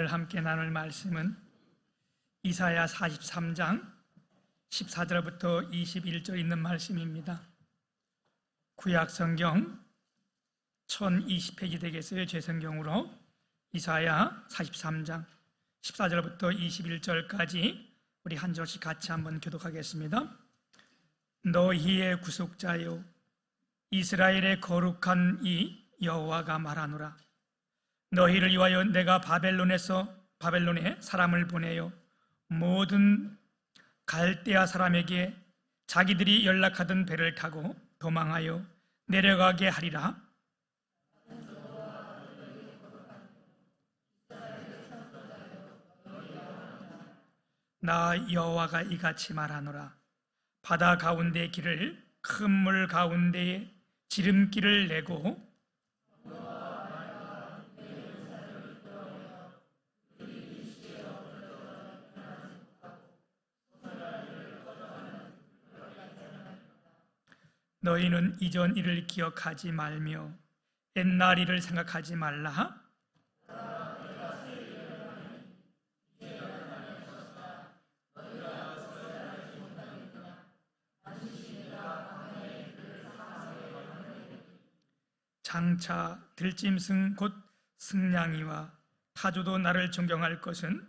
오늘 함께 나눌 말씀은 이사야 43장 14절부터 21절 있는 말씀입니다. 구약성경 1020페이지 되겠어요. 제 성경으로 이사야 43장 14절부터 21절까지 우리 한 절씩 같이 한번 교독하겠습니다. 너희의 구속자여, 이스라엘의 거룩한 이 여호와가 말하노라. 너희를 위하여 내가 바벨론에 사람을 보내요 모든 갈대아 사람에게 자기들이 연락하던 배를 타고 도망하여 내려가게 하리라. 나 여호와가 이같이 말하노라. 바다 가운데 길을 큰 물 가운데에 지름길을 내고 너희는 이전 일을 기억하지 말며 옛날 일을 생각하지 말라. 장차 들짐승 곧 승냥이와 타조도 나를 존경할 것은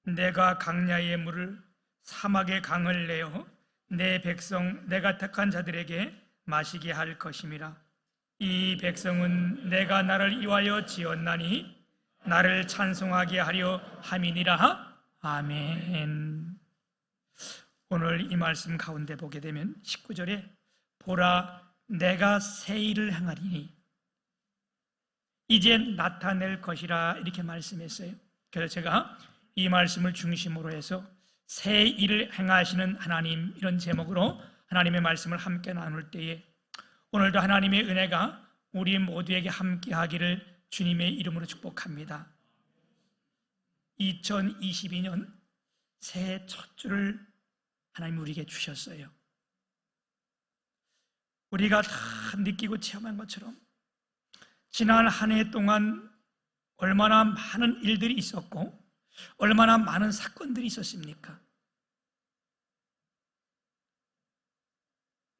내가 강야의 물을 사막의 강을 내어 내 백성 내가 택한 자들에게 마시게 할 것임이라. 이 백성은 내가 나를 위하여 지었나니 나를 찬송하게 하려 함이니라. 아멘. 오늘 이 말씀 가운데 보게 되면 19절에 보라 내가 새 일을 행하리니 이제 나타낼 것이라 이렇게 말씀했어요. 그래서 제가 이 말씀을 중심으로 해서 새 일을 행하시는 하나님, 이런 제목으로 하나님의 말씀을 함께 나눌 때에 오늘도 하나님의 은혜가 우리 모두에게 함께 하기를 주님의 이름으로 축복합니다. 2022년 새해 첫 주를 하나님이 우리에게 주셨어요. 우리가 다 느끼고 체험한 것처럼 지난 한 해 동안 얼마나 많은 일들이 있었고 얼마나 많은 사건들이 있었습니까?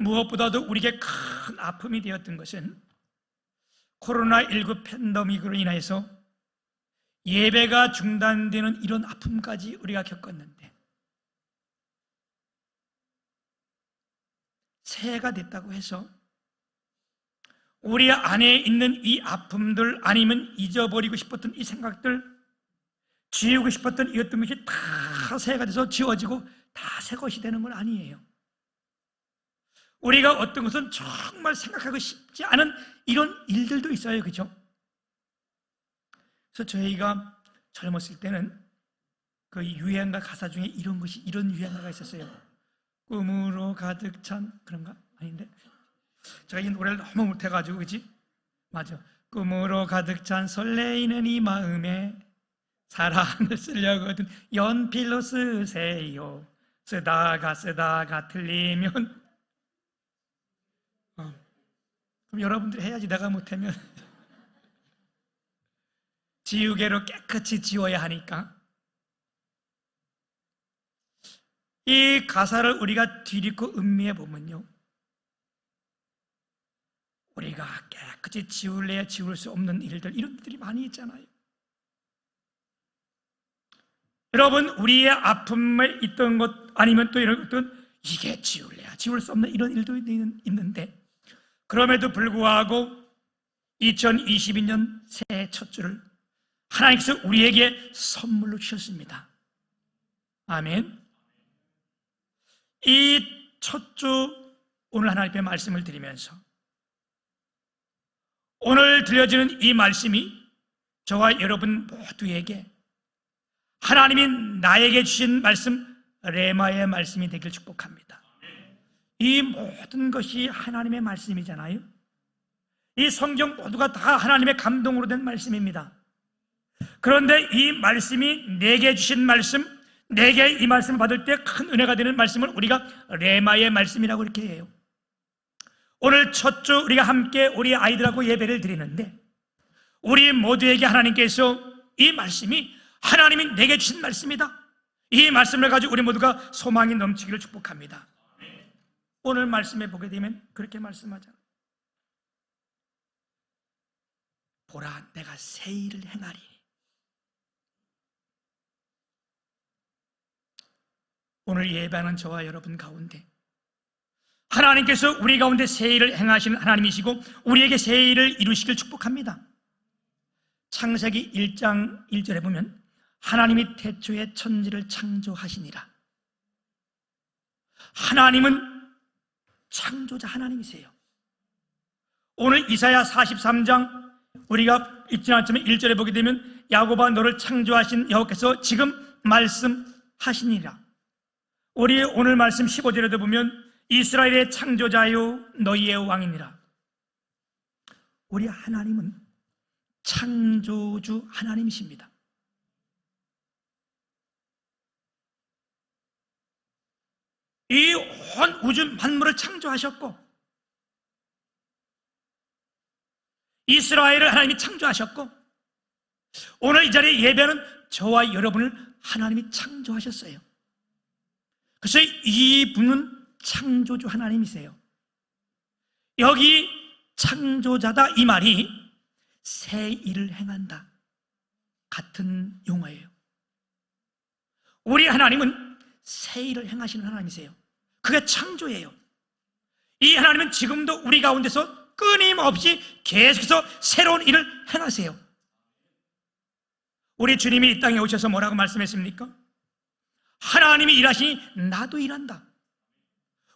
무엇보다도 우리에게 큰 아픔이 되었던 것은 코로나19 팬데믹으로 인해서 예배가 중단되는 이런 아픔까지 우리가 겪었는데 새해가 됐다고 해서 우리 안에 있는 이 아픔들 아니면 잊어버리고 싶었던 이 생각들 지우고 싶었던 이었던 것이 다 새해가 돼서 지워지고 다 새 것이 되는 건 아니에요. 우리가 어떤 것은 정말 생각하고 싶지 않은 이런 일들도 있어요. 그죠? 그래서 저희가 젊었을 때는 그 유행가 가사 중에 이런 유행가가 있었어요. 꿈으로 가득 찬 그런가? 아닌데? 제가 이 노래를 너무 못해가지고 그치? 맞아. 꿈으로 가득 찬 설레이는 이 마음에 사랑을 쓰려거든 연필로 쓰세요. 쓰다가 틀리면 그럼 여러분들이 해야지. 내가 못하면 지우개로 깨끗이 지워야 하니까. 이 가사를 우리가 뒤집고 음미해 보면요, 우리가 깨끗이 지울래야 지울 수 없는 일들, 이런 일들이 많이 있잖아요. 여러분, 우리의 아픔에 있던 것 아니면 또 이런 것들은 이게 지울래야 지울 수 없는 이런 일도 있는데 그럼에도 불구하고 2022년 새해 첫 주를 하나님께서 우리에게 선물로 주셨습니다. 아멘. 이 첫 주 오늘 하나님의 말씀을 드리면서 오늘 들려지는 이 말씀이 저와 여러분 모두에게 하나님이 나에게 주신 말씀 레마의 말씀이 되길 축복합니다. 이 모든 것이 하나님의 말씀이잖아요. 이 성경 모두가 다 하나님의 감동으로 된 말씀입니다. 그런데 이 말씀이 내게 주신 말씀, 내게 이 말씀을 받을 때 큰 은혜가 되는 말씀을 우리가 레마의 말씀이라고 이렇게 해요. 오늘 첫 주 우리가 함께 우리 아이들하고 예배를 드리는데 우리 모두에게 하나님께서 이 말씀이 하나님이 내게 주신 말씀이다. 이 말씀을 가지고 우리 모두가 소망이 넘치기를 축복합니다. 오늘 말씀에 보게 되면 그렇게 말씀하잖아요. 보라, 내가 새 일을 행하리. 오늘 예배하는 저와 여러분 가운데 하나님께서 우리 가운데 새 일을 행하시는 하나님이시고 우리에게 새 일을 이루시길 축복합니다. 창세기 1장 1절에 보면 하나님이 태초에 천지를 창조하시니라. 하나님은 창조자 하나님이세요. 오늘 이사야 43장 우리가 읽지 않았지만 1절에 보게 되면 야곱아, 너를 창조하신 여호와께서 지금 말씀하시니라. 우리 오늘 말씀 15절에도 보면 이스라엘의 창조자요 너희의 왕이니라. 우리 하나님은 창조주 하나님이십니다. 이 온 우주 만물을 창조하셨고 이스라엘을 하나님이 창조하셨고 오늘 이 자리에 예배하는 저와 여러분을 하나님이 창조하셨어요. 그래서 이분은 창조주 하나님이세요. 여기 창조자다 이 말이 새 일을 행한다 같은 용어예요. 우리 하나님은 새 일을 행하시는 하나님이세요. 그게 창조예요. 이 하나님은 지금도 우리 가운데서 끊임없이 계속해서 새로운 일을 행하세요. 우리 주님이 이 땅에 오셔서 뭐라고 말씀했습니까? 하나님이 일하시니 나도 일한다.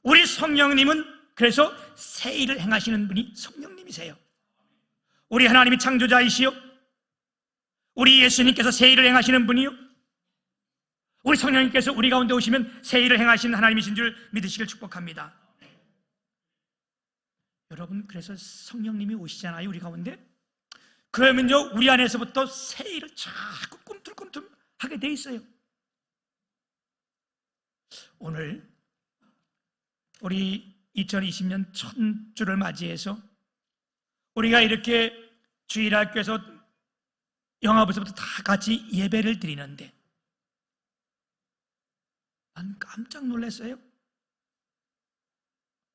우리 성령님은 그래서 새 일을 행하시는 분이 성령님이세요. 우리 하나님이 창조자이시요 우리 예수님께서 새 일을 행하시는 분이요 우리 성령님께서 우리 가운데 오시면 새 일을 행하시는 하나님이신 줄 믿으시길 축복합니다. 여러분, 그래서 성령님이 오시잖아요, 우리 가운데. 그러면요 우리 안에서부터 새 일을 자꾸 꿈틀꿈틀 하게 돼 있어요. 오늘 우리 2020년 첫 주를 맞이해서 우리가 이렇게 주일학교에서 영화부서부터 다 같이 예배를 드리는데 난 깜짝 놀랐어요.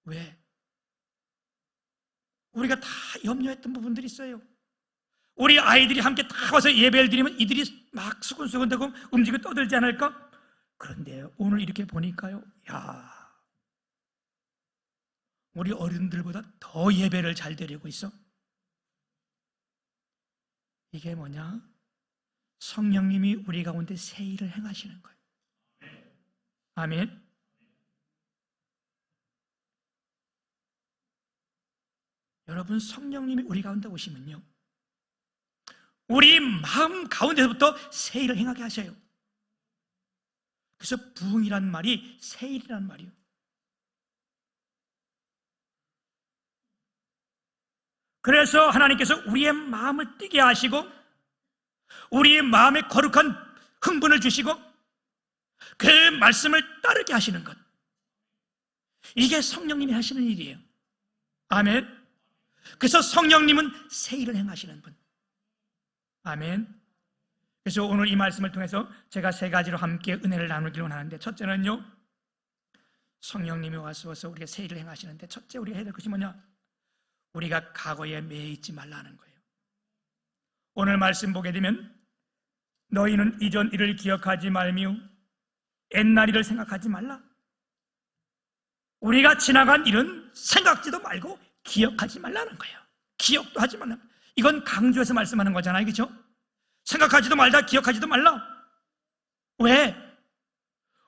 왜? 우리가 다 염려했던 부분들이 있어요. 우리 아이들이 함께 다 와서 예배를 드리면 이들이 막 수근수근대고 움직이고 떠들지 않을까? 그런데 오늘 이렇게 보니까요, 야, 우리 어른들보다 더 예배를 잘 드리고 있어. 이게 뭐냐? 성령님이 우리 가운데 새 일을 행하시는 거예요. 아멘. 여러분, 성령님이 우리 가운데 오시면요 우리 마음 가운데서부터 새 일을 행하게 하셔요. 그래서 부흥이란 말이 새 일이란 말이에요. 그래서 하나님께서 우리의 마음을 뛰게 하시고 우리의 마음에 거룩한 흥분을 주시고 그 말씀을 따르게 하시는 것, 이게 성령님이 하시는 일이에요. 아멘. 그래서 성령님은 새 일을 행하시는 분. 아멘. 그래서 오늘 이 말씀을 통해서 제가 세 가지로 함께 은혜를 나누기를 원하는데, 첫째는요, 성령님이 와서 우리가 새 일을 행하시는데 첫째 우리가 해야 될 것이 뭐냐? 우리가 과거에 매여 있지 말라는 거예요. 오늘 말씀 보게 되면 너희는 이전 일을 기억하지 말며 옛날 일을 생각하지 말라. 우리가 지나간 일은 생각지도 말고 기억하지 말라는 거예요. 기억도 하지 말라. 이건 강조해서 말씀하는 거잖아요, 그렇죠? 생각하지도 말다, 기억하지도 말라. 왜?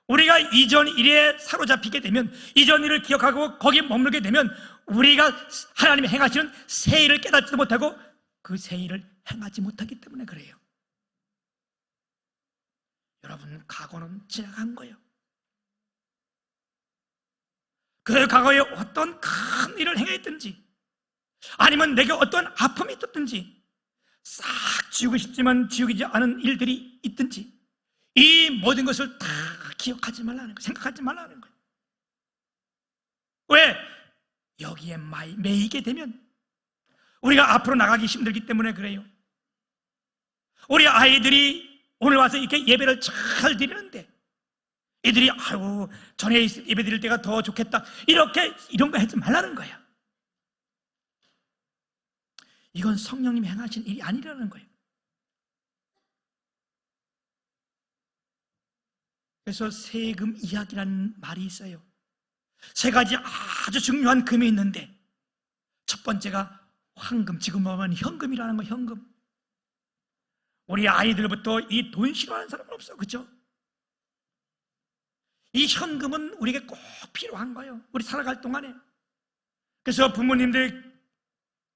우리가 이전 일에 사로잡히게 되면, 이전 일을 기억하고 거기에 머물게 되면 우리가 하나님이 행하시는 새 일을 깨닫지도 못하고 그 새 일을 행하지 못하기 때문에 그래요. 여러분, 과거는 지나간 거예요. 그 과거에 어떤 큰 일을 행했든지 아니면 내게 어떤 아픔이 있었든지 싹 지우고 싶지만 지우지 않은 일들이 있든지 이 모든 것을 다 기억하지 말라는 거예요. 생각하지 말라는 거예요. 왜? 여기에 매이게 되면 우리가 앞으로 나가기 힘들기 때문에 그래요. 우리 아이들이 오늘 와서 이렇게 예배를 잘 드리는데 애들이 아유 전에 예배 드릴 때가 더 좋겠다 이런 거 하지 말라는 거야. 이건 성령님이 행하신 일이 아니라는 거예요. 그래서 세금 이야기라는 말이 있어요. 세 가지 아주 중요한 금이 있는데 첫 번째가 황금, 지금 보면 현금이라는 거. 현금. 우리 아이들부터 이 돈 싫어하는 사람은 없어, 그렇죠? 이 현금은 우리에게 꼭 필요한 거예요, 우리 살아갈 동안에. 그래서 부모님들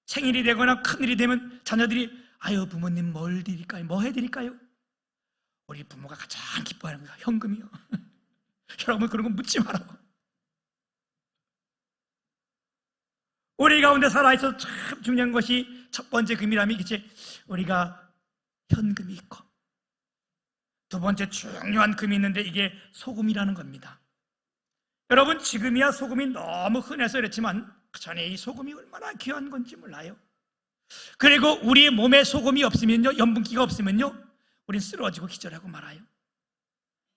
생일이 되거나 큰일이 되면 자녀들이 아유 부모님 뭘 드릴까요? 뭐 해드릴까요? 우리 부모가 가장 기뻐하는 거가 현금이요. 여러분 그런 거 묻지 말라고. 우리 가운데 살아있어서 참 중요한 것이 첫 번째 금이라면 이제 우리가 현금이 있고, 두 번째 중요한 금이 있는데 이게 소금이라는 겁니다. 여러분 지금이야 소금이 너무 흔해서 그렇지만 그 전에 이 소금이 얼마나 귀한 건지 몰라요. 그리고 우리 몸에 소금이 없으면요, 염분기가 없으면요 우린 쓰러지고 기절하고 말아요.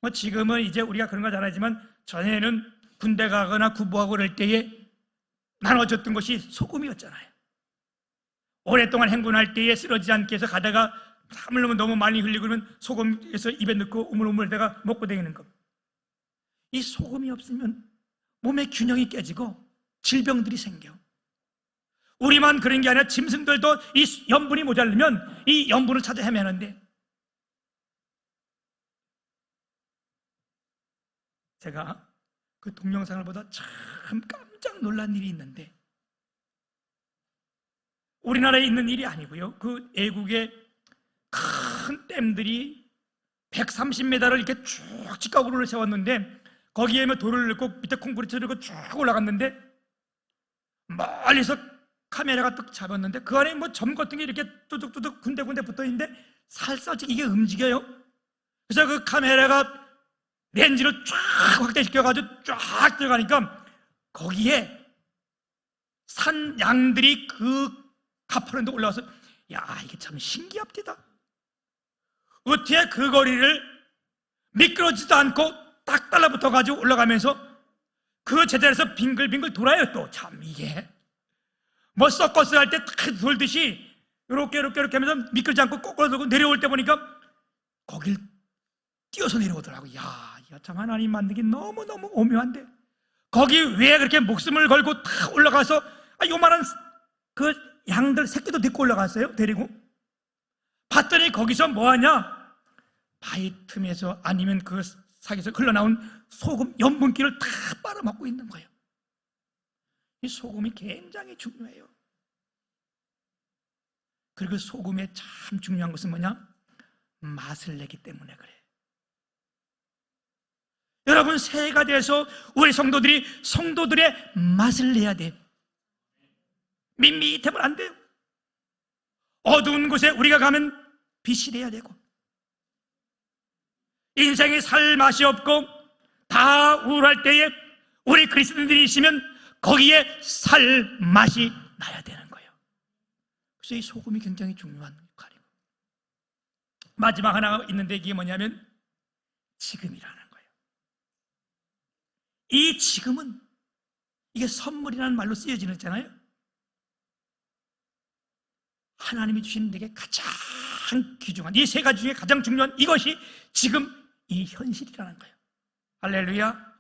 뭐 지금은 이제 우리가 그런 거 잘 알지만 전에는 군대 가거나 구보하고 그럴 때에 나눠줬던 것이 소금이었잖아요. 오랫동안 행군할 때에 쓰러지지 않게 해서 가다가 땀을 너무 많이 흘리고 그러면 소금에서 입에 넣고 우물우물대가 먹고 다니는 것. 이 소금이 없으면 몸의 균형이 깨지고 질병들이 생겨. 우리만 그런 게 아니라 짐승들도 이 염분이 모자르면 이 염분을 찾아 헤매는데, 제가 그 동영상을 보다 참 깜짝 놀란 일이 있는데, 우리나라에 있는 일이 아니고요, 그 애국의 큰 댐들이 130m를 이렇게 쭉 직각으로 세웠는데 거기에 돌을 넣고 밑에 콘크리트를 넣고 쭉 올라갔는데 멀리서 카메라가 딱 잡았는데 그 안에 뭐 점 같은 게 이렇게 뚜둑뚜둑 군데군데 붙어있는데 살살씩 이게 움직여요. 그래서 그 카메라가 렌즈를 쫙 확대시켜가지고 쫙 들어가니까 거기에 산 양들이 그 가파른데 올라와서 야 이게 참 신기합니다. 어떻게 그 거리를 미끄러지도 않고 딱 달라붙어가지고 올라가면서 그 제자리에서 빙글빙글 돌아요. 또 참 이게 뭐 서커스 할 때 탁 돌듯이 이렇게 하면서 미끄러지 않고 거꾸로 돌고 내려올 때 보니까 거길 뛰어서 내려오더라고. 야 이거 참 하나님 만들기 너무너무 오묘한데 거기 왜 그렇게 목숨을 걸고 탁 올라가서 요만한 그 양들 새끼도 데리고 올라갔어요. 데리고 봤더니 거기서 뭐하냐, 바위 틈에서 아니면 그 사기에서 흘러나온 소금 염분기를 다 빨아먹고 있는 거예요. 이 소금이 굉장히 중요해요. 그리고 소금의 참 중요한 것은 뭐냐, 맛을 내기 때문에 그래. 여러분 새해가 돼서 우리 성도들의 맛을 내야 돼. 밋밋하면 안 돼요. 어두운 곳에 우리가 가면 빛이 돼야 되고, 인생이 살 맛이 없고 다 우울할 때에 우리 그리스도인들이 있으면 거기에 살 맛이 나야 되는 거예요. 그래서 이 소금이 굉장히 중요한 역할이고, 마지막 하나 있는데 이게 뭐냐면 지금이라는 거예요. 이 지금은 이게 선물이라는 말로 쓰여지잖아요. 하나님이 주신 내게 가장 귀중한 이 세 가지 중에 가장 중요한 이것이 지금 이 현실이라는 거예요. 할렐루야.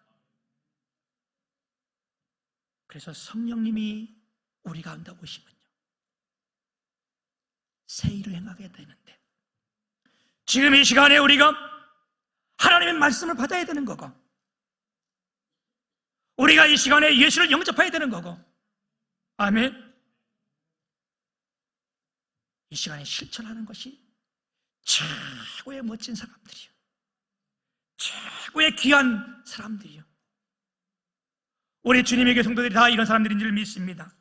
그래서 성령님이 우리 가운데 오시면요 새 일을 행하게 되는데, 지금 이 시간에 우리가 하나님의 말씀을 받아야 되는 거고, 우리가 이 시간에 예수를 영접해야 되는 거고, 아멘. 이 시간에 실천하는 것이 최고의 멋진 사람들이요, 최고의 귀한 사람들이요. 우리 주님에게 성도들이 다 이런 사람들인 줄 믿습니다.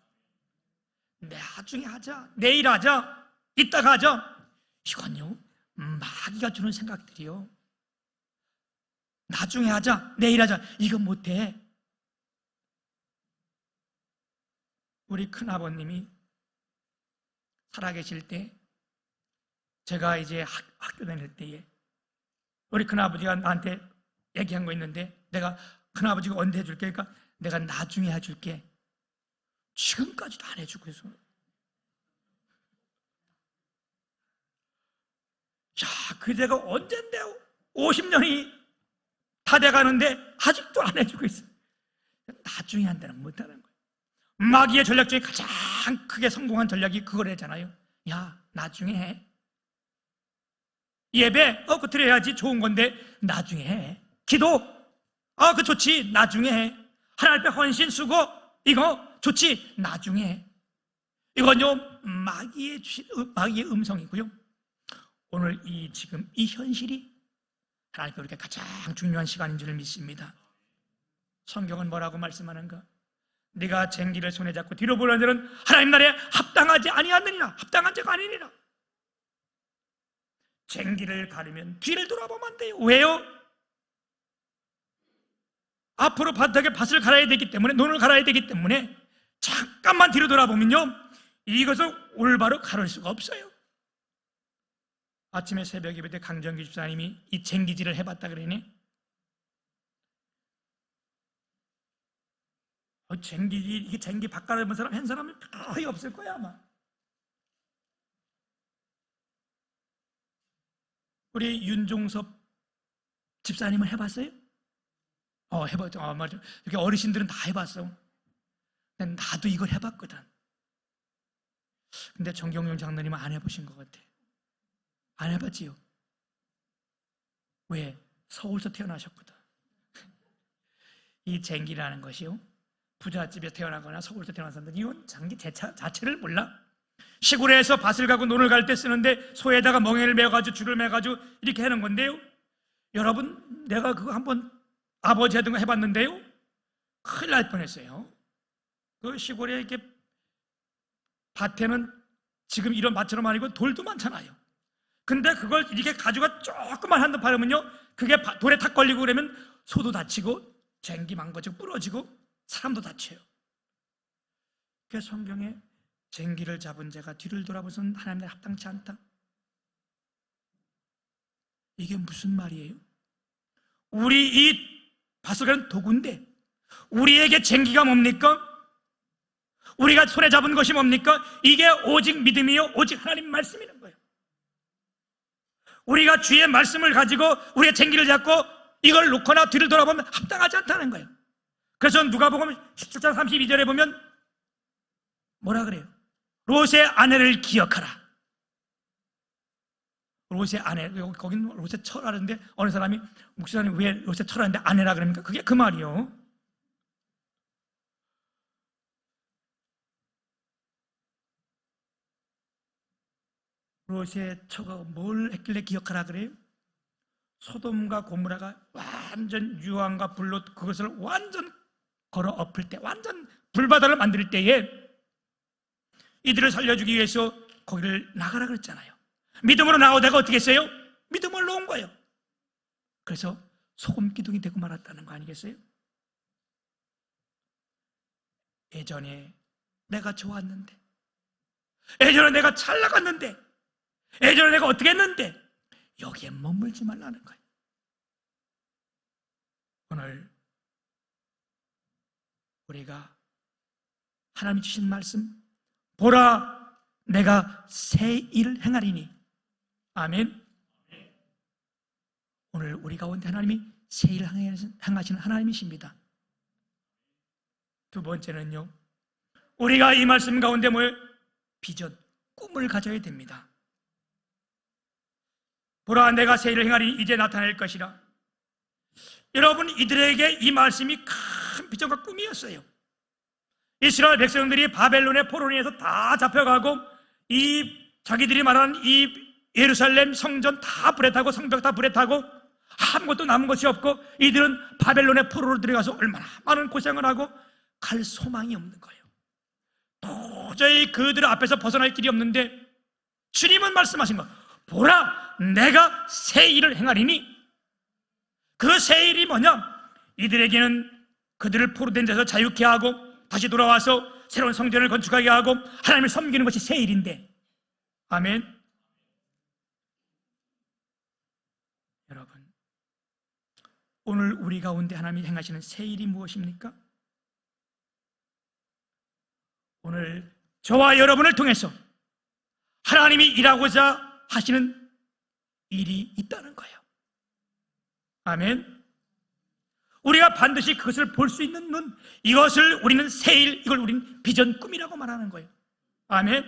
나중에 하자, 내일 하자, 이따가 하자, 이건요 마귀가 주는 생각들이요. 나중에 하자, 내일 하자, 이거 못해. 우리 큰아버님이 살아계실 때, 제가 이제 학교 다닐 때에 우리 큰아버지가 나한테 얘기한 거 있는데, 내가 큰아버지가 언제 해줄게? 그러니까 내가 나중에 해줄게. 지금까지도 안 해주고 있어. 야, 그대가 언젠데요? 50년이 다 돼가는데 아직도 안 해주고 있어. 나중에 한다는 못하는 거예요. 마귀의 전략 중에 가장 크게 성공한 전략이 그걸 했잖아요. 야, 나중에 해. 예배, 그거 드려야지, 좋은 건데 나중에 해. 기도, 그거 좋지, 나중에 해. 하나님 앞에 헌신, 수고, 이거 좋지, 나중에 해. 이건요, 마귀의 음성이고요. 오늘 지금 이 현실이 하나님께 우리에게 가장 중요한 시간인 줄 믿습니다. 성경은 뭐라고 말씀하는가? 네가 쟁기를 손에 잡고 뒤로 보는 자는 하나님 나라에 합당하지 아니하느니라. 합당한 자가 아니니라. 쟁기를 가르면 뒤를 돌아보면 안 돼요. 왜요? 앞으로 바닥에 밭을 갈아야 되기 때문에, 논을 갈아야 되기 때문에 잠깐만 뒤로 돌아보면요, 이것을 올바로 가를 수가 없어요. 아침에 새벽 예배 때 강정규 집사님이 이 쟁기질을 해봤다 그러니, 이게 쟁기 바꿔본 사람, 한 사람은 거의 없을 거야 아마. 우리 윤종섭 집사님은 해봤어요? 해봤죠. 맞아. 이렇게 어르신들은 다 해봤어. 근데 나도 이걸 해봤거든. 근데 정경용 장로님은 안 해보신 것 같아. 안 해봤지요? 왜? 서울서 태어나셨거든. 이 쟁기라는 것이요, 부잣집에 태어나거나 서울서 태어난 사람들은 이건 장기 자체를 몰라. 시골에서 밭을 가고 논을 갈 때 쓰는데 소에다가 멍에를 매가지고 줄을 매가지고 이렇게 하는 건데요, 여러분, 내가 그거 한번 아버지 하던 거 해봤는데요, 큰일 날 뻔했어요. 그 시골에 이렇게 밭에는 지금 이런 밭처럼 아니고 돌도 많잖아요. 근데 그걸 이렇게 가지고 조금만 한번 바르면요, 그게 돌에 탁 걸리고 그러면 소도 다치고 쟁기 망가지고 부러지고 사람도 다쳐요. 그래서 성경에 쟁기를 잡은 자가 뒤를 돌아보선 하나님께 합당치 않다. 이게 무슨 말이에요? 우리 이 밭은 도구인데 우리에게 쟁기가 뭡니까? 우리가 손에 잡은 것이 뭡니까? 이게 오직 믿음이요, 오직 하나님 말씀이라는 거예요. 우리가 주의 말씀을 가지고 우리의 쟁기를 잡고 이걸 놓거나 뒤를 돌아보면 합당하지 않다는 거예요. 그래서 누가복음 17장 32절에 보면 뭐라 그래요? 롯의 아내를 기억하라. 롯의 아내, 거긴 롯의 처라는데 어느 사람이, 목사님 왜 롯의 처라는데 아내라 그럽니까? 그게 그 말이요. 롯의 처가 뭘 했길래 기억하라 그래요? 소돔과 고모라가 완전 유황과 불로 그것을 완전 걸어 엎을 때, 완전 불바다를 만들 때에 이들을 살려주기 위해서 거기를 나가라 그랬잖아요. 믿음으로 나오다가 어떻게 했어요? 믿음을 놓은 거예요. 그래서 소금 기둥이 되고 말았다는 거 아니겠어요? 예전에 내가 좋았는데, 예전에 내가 잘 나갔는데, 예전에 내가 어떻게 했는데 여기에 머물지 말라는 거예요. 오늘 우리가 하나님이 주신 말씀, 보라 내가 새 일을 행하리니. 아멘. 오늘 우리 가운데 하나님이 새 일을 행하시는 하나님이십니다. 두 번째는요, 우리가 이 말씀 가운데 뭐예요? 비전, 꿈을 가져야 됩니다. 보라 내가 새 일을 행하리니 이제 나타날 것이라. 여러분, 이들에게 이 말씀이 큰 비전과 꿈이었어요. 이스라엘 백성들이 바벨론의 포로리에서 다 잡혀가고 이 자기들이 말하는 이 예루살렘 성전 다 불에 타고 성벽 다 불에 타고 아무것도 남은 것이 없고 이들은 바벨론의 포로로 들어가서 얼마나 많은 고생을 하고 갈 소망이 없는 거예요. 도저히 그들 앞에서 벗어날 길이 없는데 주님은 말씀하신 거, 보라 내가 새 일을 행하리니. 그 새 일이 뭐냐? 이들에게는 그들을 포로된 데서 자유케 하고 다시 돌아와서 새로운 성전을 건축하게 하고 하나님을 섬기는 것이 새 일인데. 아멘. 여러분, 오늘 우리 가운데 하나님이 행하시는 새 일이 무엇입니까? 오늘 저와 여러분을 통해서 하나님이 일하고자 하시는 일이 있다는 거예요. 아멘. 우리가 반드시 그것을 볼 수 있는 눈, 이것을 우리는 새일, 이걸 우리는 비전, 꿈이라고 말하는 거예요. 아멘.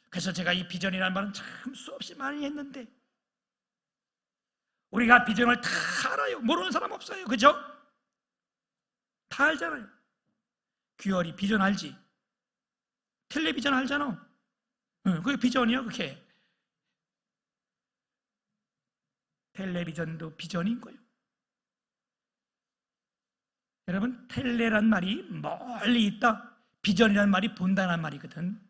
그래서 제가 이 비전이라는 말은 참 수없이 많이 했는데, 우리가 비전을 다 알아요. 모르는 사람 없어요. 그죠? 다 알잖아요. 귀열이 비전 알지? 텔레비전 알잖아. 그게 비전이야. 그게 텔레비전도 비전인 거예요. 여러분, 텔레란 말이 멀리 있다, 비전이란 말이 본다는 말이거든.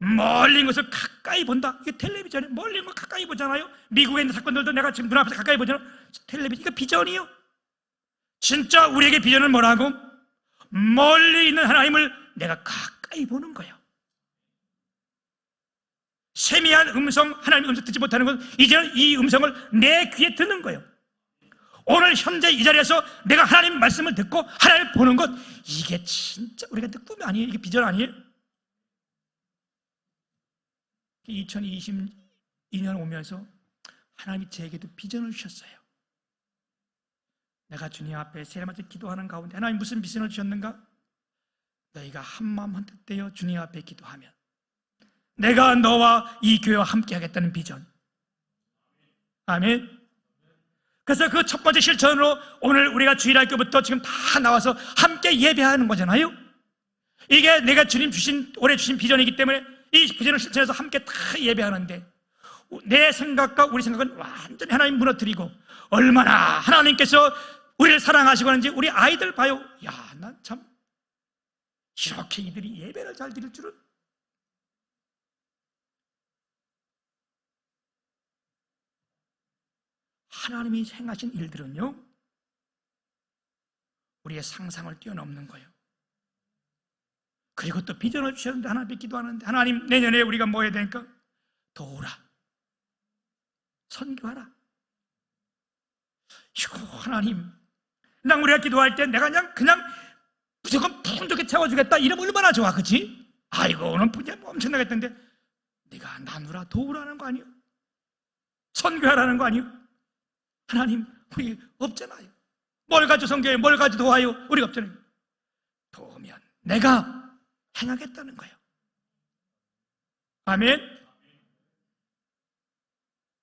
멀리 있는 것을 가까이 본다. 이게 텔레비전이에요. 멀리 있는 걸 가까이 보잖아요. 미국에 있는 사건들도 내가 지금 눈앞에서 가까이 보잖아. 텔레비전, 이거 비전이요. 진짜 우리에게 비전은 뭐라고? 멀리 있는 하나님을 내가 가까이 보는 거예요. 세미한 음성, 하나님의 음성 듣지 못하는 것, 이제는 이 음성을 내 귀에 듣는 거예요. 오늘 현재 이 자리에서 내가 하나님 말씀을 듣고 하나님을 보는 것, 이게 진짜 우리가 꿈이 아니에요. 이게 비전 아니에요. 2022년 오면서 하나님이 제게도 비전을 주셨어요. 내가 주님 앞에 세례맞게 기도하는 가운데 하나님 무슨 비전을 주셨는가? 너희가 한마음 한뜻 되어 주님 앞에 기도하면 내가 너와 이 교회와 함께 하겠다는 비전. 아멘. 그래서 그 첫 번째 실천으로 오늘 우리가 주일학교부터 지금 다 나와서 함께 예배하는 거잖아요. 이게 내가 주님 주신, 올해 주신 비전이기 때문에 이 비전을 실천해서 함께 다 예배하는데, 내 생각과 우리 생각은 완전히 하나님 무너뜨리고, 얼마나 하나님께서 우리를 사랑하시고 하는지 우리 아이들 봐요. 야, 난 참 이렇게 이들이 예배를 잘 드릴 줄은. 하나님이 행하신 일들은요, 우리의 상상을 뛰어넘는 거예요. 그리고 또 비전을 주셨는데 하나님께 기도하는데, 하나님 내년에 우리가 뭐 해야 되니까? 도우라, 선교하라. 이거 하나님, 난 우리가 기도할 때 내가 그냥 무조건 풍족히 채워주겠다 이러면 얼마나 좋아, 그치? 아이고 오늘 그냥 엄청나게 했던데, 네가 나누라, 도우라는 거 아니요? 선교하라는 거 아니요? 하나님, 우리 없잖아요. 뭘 가지고 선교해, 뭘 가지고 도와요? 우리가 없잖아요. 도우면 내가 행하겠다는 거예요. 아멘.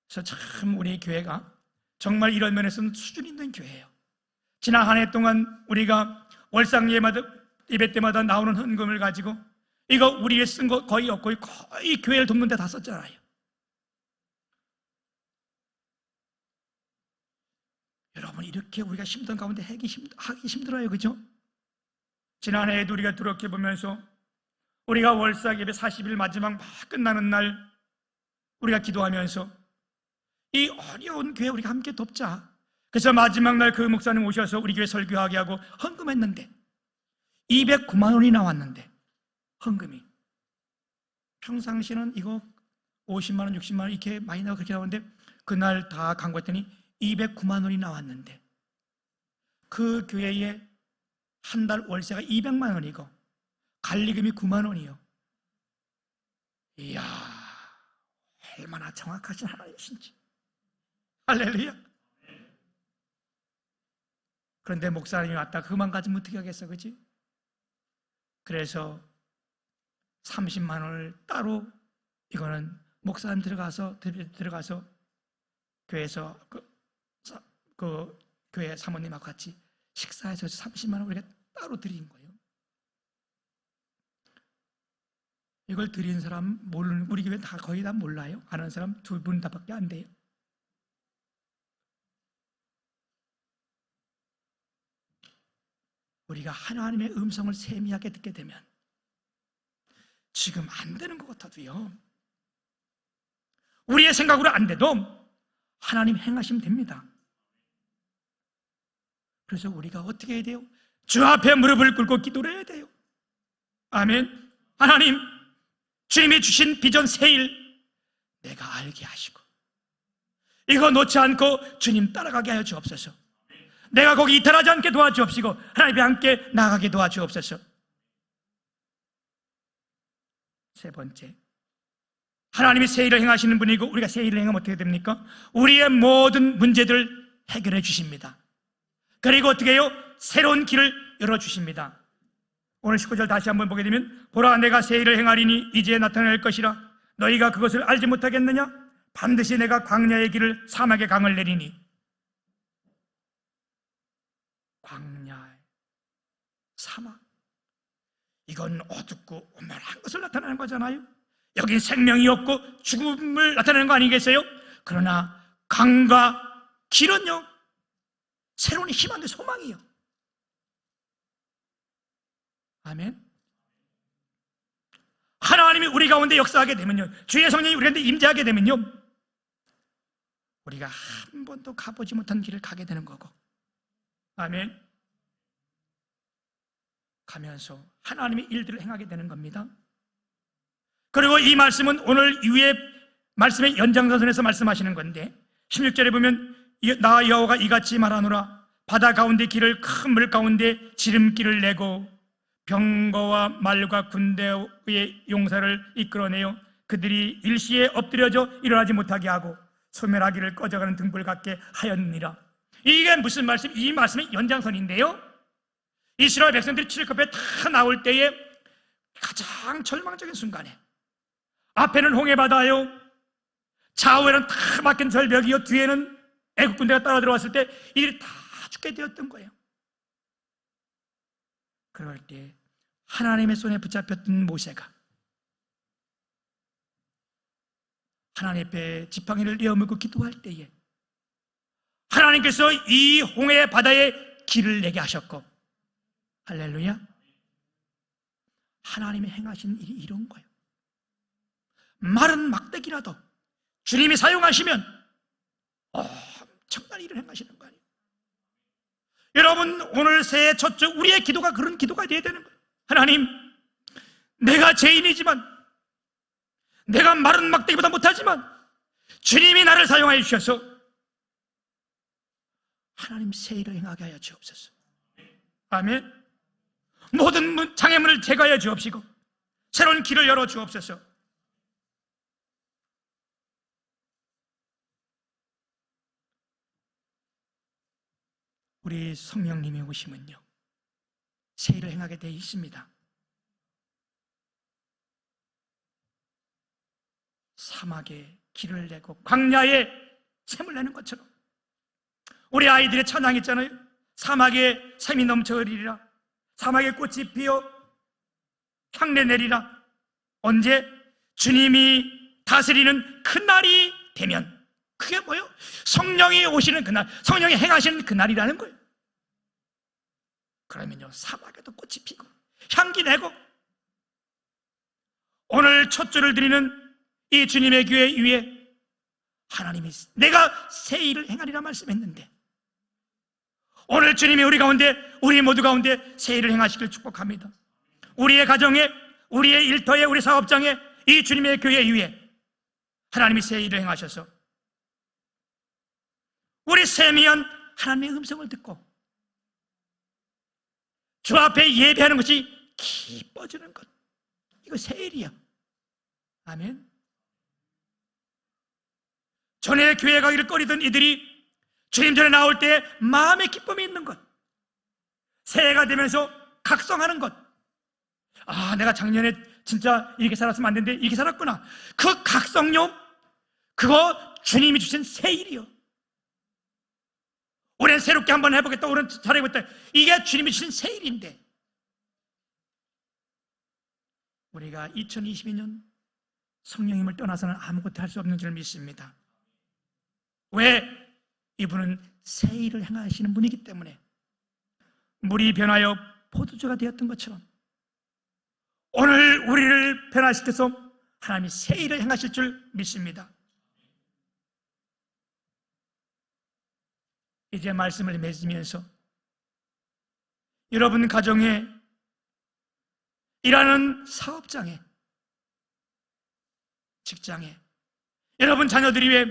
그래서 참 우리 교회가 정말 이런 면에서는 수준 있는 교회예요. 지난 한 해 동안 우리가 월상 예배 때마다 나오는 헌금을 가지고 이거 우리가 쓴 거 거의 없고 거의 교회를 돕는 데 다 썼잖아요. 여러분, 이렇게 우리가 힘든 가운데 하기 힘들어요. 그죠? 지난해에도 우리가 그렇게 보면서 우리가 월삭 예배 40일 마지막 막 끝나는 날 우리가 기도하면서 이 어려운 교회 우리가 함께 돕자. 그래서 마지막 날 그 목사님 오셔서 우리 교회 설교하게 하고 헌금했는데 209만 원이 나왔는데, 헌금이 평상시는 이거 50만 원, 60만 원 이렇게 많이 나오고 그렇게 나오는데, 그날 다 간구했더니 209만 원이 나왔는데, 그 교회에 한 달 월세가 200만 원이고 관리금이 9만 원이요. 이야, 얼마나 정확하신 하나님이신지. 할렐루야. 그런데 목사님이 왔다 그만 가지면 어떻게 하겠어, 그치? 그래서 30만 원을 따로, 이거는 목사님 들어가서 교회에서 그 교회 사모님하고 같이 식사해서 30만 원 우리가 따로 드린 거예요. 이걸 드린 사람 모르는, 우리 교회 다 거의 다 몰라요. 아는 사람 2분 다밖에 안 돼요. 우리가 하나님의 음성을 세미하게 듣게 되면, 지금 안 되는 것 같아도요, 우리의 생각으로 안 돼도 하나님 행하시면 됩니다. 그래서 우리가 어떻게 해야 돼요? 주 앞에 무릎을 꿇고 기도를 해야 돼요. 아멘. 하나님, 주님이 주신 비전 새일 내가 알게 하시고 이거 놓지 않고 주님 따라가게 하여 주옵소서. 내가 거기 이탈하지 않게 도와주옵시고 하나님과 함께 나가게 도와주옵소서. 세 번째, 하나님이 새 일을 행하시는 분이고 우리가 새 일을 행하면 어떻게 됩니까? 우리의 모든 문제들을 해결해 주십니다. 그리고 어떻게 해요? 새로운 길을 열어주십니다. 오늘 19절 다시 한번 보게 되면, 보라 내가 새 일을 행하리니 이제 나타날 것이라 너희가 그것을 알지 못하겠느냐? 반드시 내가 광야의 길을 사막의 강을 내리니. 광야, 사막, 이건 어둡고 오만한 것을 나타내는 거잖아요. 여긴 생명이 없고 죽음을 나타내는 거 아니겠어요? 그러나 강과 길은요, 새로운 희망의 소망이요. 아멘. 하나님이 우리 가운데 역사하게 되면요, 주의 성령이 우리 가운데 임재하게 되면요, 우리가 한 번도 가보지 못한 길을 가게 되는 거고, 아멘, 가면서 하나님의 일들을 행하게 되는 겁니다. 그리고 이 말씀은 오늘 위에 말씀의 연장선에서 말씀하시는 건데, 16절에 보면 나 여호와가 이같이 말하노라. 바다 가운데 길을 큰 물 가운데 지름길을 내고 병거와 말과 군대의 용사를 이끌어내어 그들이 일시에 엎드려져 일어나지 못하게 하고 소멸하기를 꺼져가는 등불 같게 하였느니라. 이게 무슨 말씀? 이 말씀의 연장선인데요, 이스라엘 백성들이 출애굽에 다 나올 때에 가장 절망적인 순간에 앞에는 홍해바다요, 좌우에는 다 막힌 절벽이요, 뒤에는 애국 군대가 따라 들어왔을 때 이들이 다 죽게 되었던 거예요. 그럴 때 하나님의 손에 붙잡혔던 모세가 하나님 앞에 지팡이를 내어물고 기도할 때에 하나님께서 이 홍해 바다에 길을 내게 하셨고, 할렐루야, 하나님이 행하신 일이 이런 거예요. 마른 막대기라도 주님이 사용하시면 엄청난 일을 행하시는 거 아니에요. 여러분, 오늘 새해 첫 주 우리의 기도가 그런 기도가 되어야 되는 거예요. 하나님, 내가 죄인이지만, 내가 마른 막대기보다 못하지만 주님이 나를 사용하여 주셔서 하나님 새 일을 행하게 하여 주옵소서. 아멘. 모든 장애물을 제거하여 주옵시고 새로운 길을 열어 주옵소서. 우리 성령님이 오시면요, 새 일을 행하게 되어 있습니다. 사막에 길을 내고 광야에 샘을 내는 것처럼 우리 아이들의 찬양 있잖아요. 사막에 샘이 넘쳐 흐리리라, 사막에 꽃이 피어 향내 내리라. 언제? 주님이 다스리는 그날이 되면. 그게 뭐예요? 성령이 오시는 그날, 성령이 행하시는 그날이라는 거예요. 그러면요, 사막에도 꽃이 피고 향기 내고, 오늘 첫 주를 드리는 이 주님의 교회 위에 하나님이 내가 새 일을 행하리라 말씀했는데, 오늘 주님이 우리 가운데, 우리 모두 가운데 새 일을 행하시길 축복합니다. 우리의 가정에, 우리의 일터에, 우리 사업장에 이 주님의 교회 위에 하나님이 새 일을 행하셔서 우리 세미한 하나님의 음성을 듣고 주 앞에 예배하는 것이 기뻐지는 것, 이거 새 일이야. 아멘. 전에 교회 가기를 꺼리던 이들이 주님 전에 나올 때 마음의 기쁨이 있는 것, 새해가 되면서 각성하는 것. 아, 내가 작년에 진짜 이렇게 살았으면 안 되는데 이렇게 살았구나. 그 각성용, 그거 주님이 주신 새 일이요. 올해는 새롭게 한번 해보겠다, 올해는 잘해보겠다, 이게 주님이 주신 새 일인데, 우리가 2022년 성령님을 떠나서는 아무것도 할 수 없는 줄 믿습니다. 왜? 이분은 새 일을 행하시는 분이기 때문에. 물이 변하여 포도주가 되었던 것처럼 오늘 우리를 변화시켜서 하나님이 새 일을 행하실 줄 믿습니다. 이제 말씀을 맺으면서 여러분 가정에, 일하는 사업장에, 직장에, 여러분 자녀들이 왜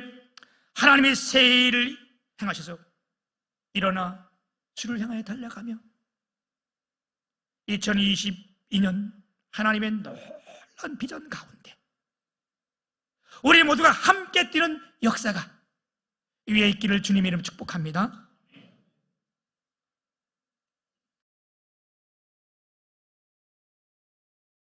하나님의 새 일을 행하셔서 일어나 주를 향하여 달려가며 2022년 하나님의 놀라운 비전 가운데 우리 모두가 함께 뛰는 역사가 위에 있기를 주님의 이름으로 축복합니다.